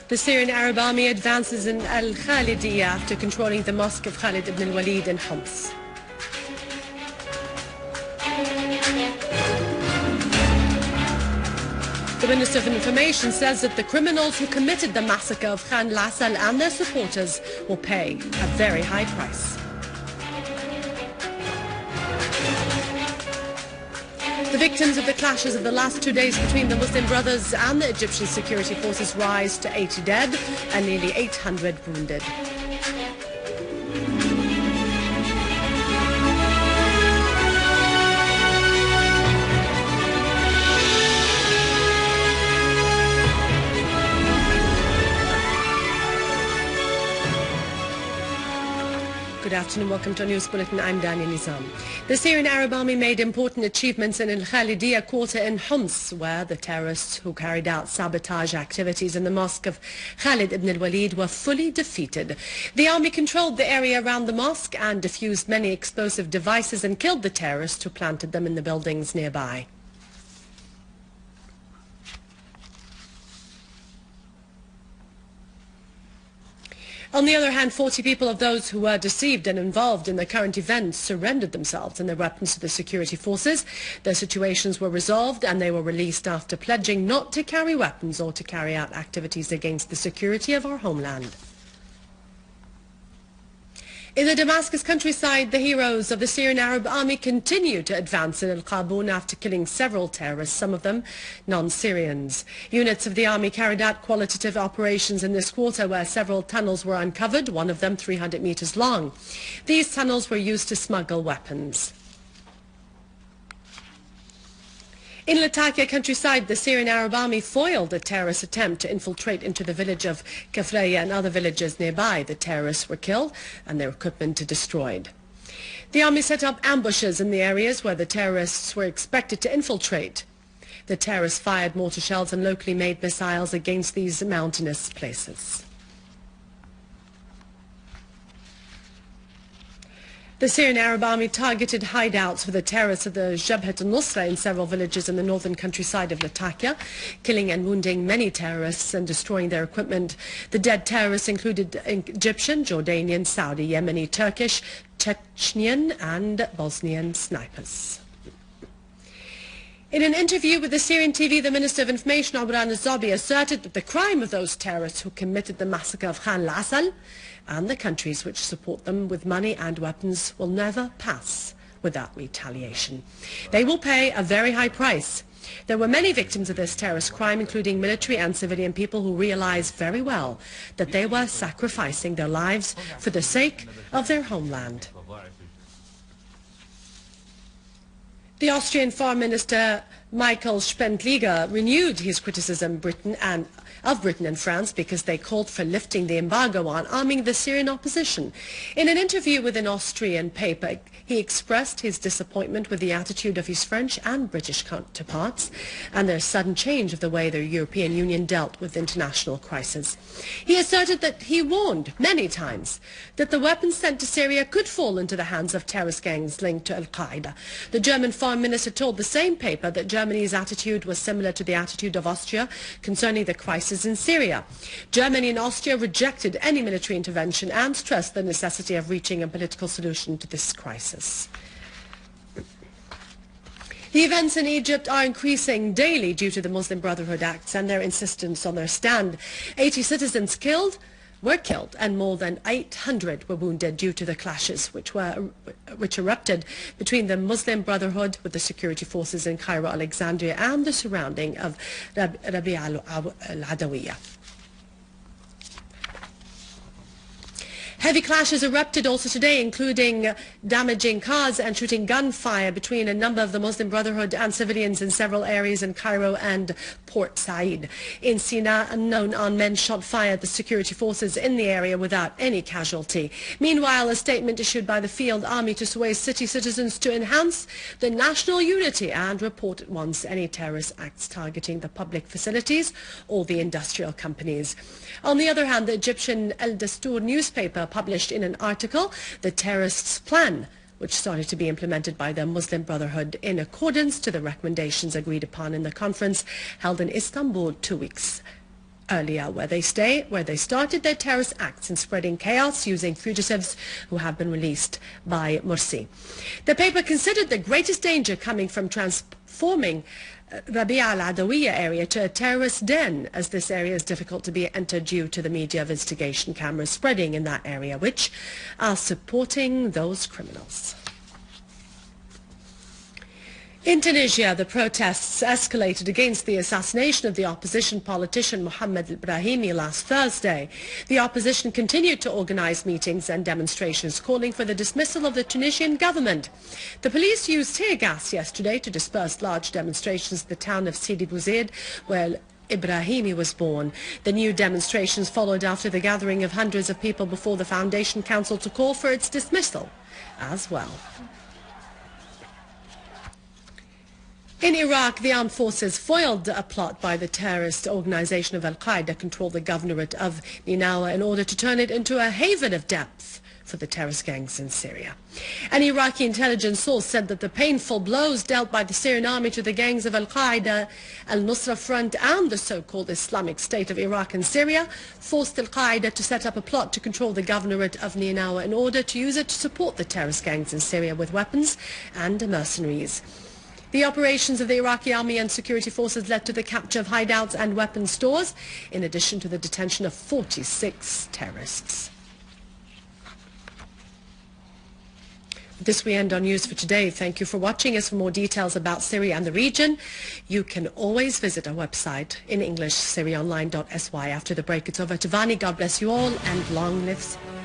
The Syrian Arab army advances in al-Khalidiyya after controlling the mosque of Khalid ibn al-Walid in Homs. The Minister of Information says that the criminals who committed the massacre of al-Assal and their supporters will pay a very high price. The victims of the clashes of the last 2 days between the Muslim Brothers and the Egyptian security forces rise to 80 dead and nearly 800 wounded. Good afternoon, welcome to our news bulletin. I'm Dania Nizam. The Syrian Arab army made important achievements in al-Khalidiyya quarter in Homs, where the terrorists who carried out sabotage activities in the mosque of Khalid ibn al-Walid were fully defeated. The army controlled the area around the mosque and defused many explosive devices and killed the terrorists who planted them in the buildings nearby. On the other hand, 40 people of those who were deceived and involved in the current events surrendered themselves and their weapons to the security forces. Their situations were resolved and they were released after pledging not to carry weapons or to carry out activities against the security of our homeland. In the Damascus countryside, the heroes of the Syrian Arab army continue to advance in al-Qaboon after killing several terrorists, some of them non-Syrians. Units of the army carried out qualitative operations in this quarter where several tunnels were uncovered, one of them 300 meters long. These tunnels were used to smuggle weapons. In Lattakia countryside, the Syrian Arab army foiled a terrorist attempt to infiltrate into the village of Kafraya and other villages nearby. The terrorists were killed and their equipment destroyed. The army set up ambushes in the areas where the terrorists were expected to infiltrate. The terrorists fired mortar shells and locally made missiles against these mountainous places. The Syrian Arab army targeted hideouts for the terrorists of the Jabhat al-Nusra in several villages in the northern countryside of Lattakia, killing and wounding many terrorists and destroying their equipment. The dead terrorists included Egyptian, Jordanian, Saudi, Yemeni, Turkish, Chechnyan and Bosnian snipers. In an interview with the Syrian TV, the Minister of Information, al-Zabi, asserted that the crime of those terrorists who committed the massacre of al-Assal and the countries which support them with money and weapons will never pass without retaliation. They will pay a very high price. There were many victims of this terrorist crime, including military and civilian people who realized very well that they were sacrificing their lives for the sake of their homeland. The Austrian Foreign Minister Michael Spendliger renewed his criticism of Britain and France because they called for lifting the embargo on arming the Syrian opposition. In an interview with an Austrian paper, he expressed his disappointment with the attitude of his French and British counterparts and their sudden change of the way the European Union dealt with international crisis. He asserted that he warned many times that the weapons sent to Syria could fall into the hands of terrorist gangs linked to al-Qaeda. The German foreign minister told the same paper that Germany's attitude was similar to the attitude of Austria concerning the crisis in Syria. Germany and Austria rejected any military intervention and stressed the necessity of reaching a political solution to this crisis. The events in Egypt are increasing daily due to the Muslim Brotherhood acts and their insistence on their stand. 80 citizens were killed and more than 800 were wounded due to the clashes which erupted between the Muslim Brotherhood with the security forces in Cairo, Alexandria and the surrounding of Rabi'a al-Adawiyya. Heavy clashes erupted also today, including damaging cars and shooting gunfire between a number of the Muslim Brotherhood and civilians in several areas in Cairo and Port Said. In Sina, unknown armed men shot fire at the security forces in the area without any casualty. Meanwhile, a statement issued by the field army to sway city citizens to enhance the national unity and report at once any terrorist acts targeting the public facilities or the industrial companies. On the other hand, the Egyptian El Dastur newspaper published in an article the terrorists' plan, which started to be implemented by the Muslim Brotherhood in accordance to the recommendations agreed upon in the conference held in Istanbul 2 weeks earlier, where they started their terrorist acts in spreading chaos using fugitives who have been released by Morsi. The paper considered the greatest danger coming from transforming Rabia al-Adawiya area to a terrorist den, as this area is difficult to be entered due to the media investigation cameras spreading in that area, which are supporting those criminals. In Tunisia, the protests escalated against the assassination of the opposition politician Mohammed Brahimi last Thursday. The opposition continued to organize meetings and demonstrations calling for the dismissal of the Tunisian government. The police used tear gas yesterday to disperse large demonstrations in the town of Sidi Bouzid, where Brahimi was born. The new demonstrations followed after the gathering of hundreds of people before the Foundation Council to call for its dismissal as well. In Iraq, the armed forces foiled a plot by the terrorist organization of al-Qaeda to control the governorate of Ninawa in order to turn it into a haven of depth for the terrorist gangs in Syria. An Iraqi intelligence source said that the painful blows dealt by the Syrian army to the gangs of al-Qaeda, al-Nusra Front and the so-called Islamic State of Iraq and Syria forced al-Qaeda to set up a plot to control the governorate of Ninawa in order to use it to support the terrorist gangs in Syria with weapons and mercenaries. The operations of the Iraqi army and security forces led to the capture of hideouts and weapons stores, in addition to the detention of 46 terrorists. With this, we end our news for today. Thank you for watching. As for more details about Syria and the region, you can always visit our website in English, syriaonline.sy. After the break, it's over to Vani. God bless you all, and long live Syria.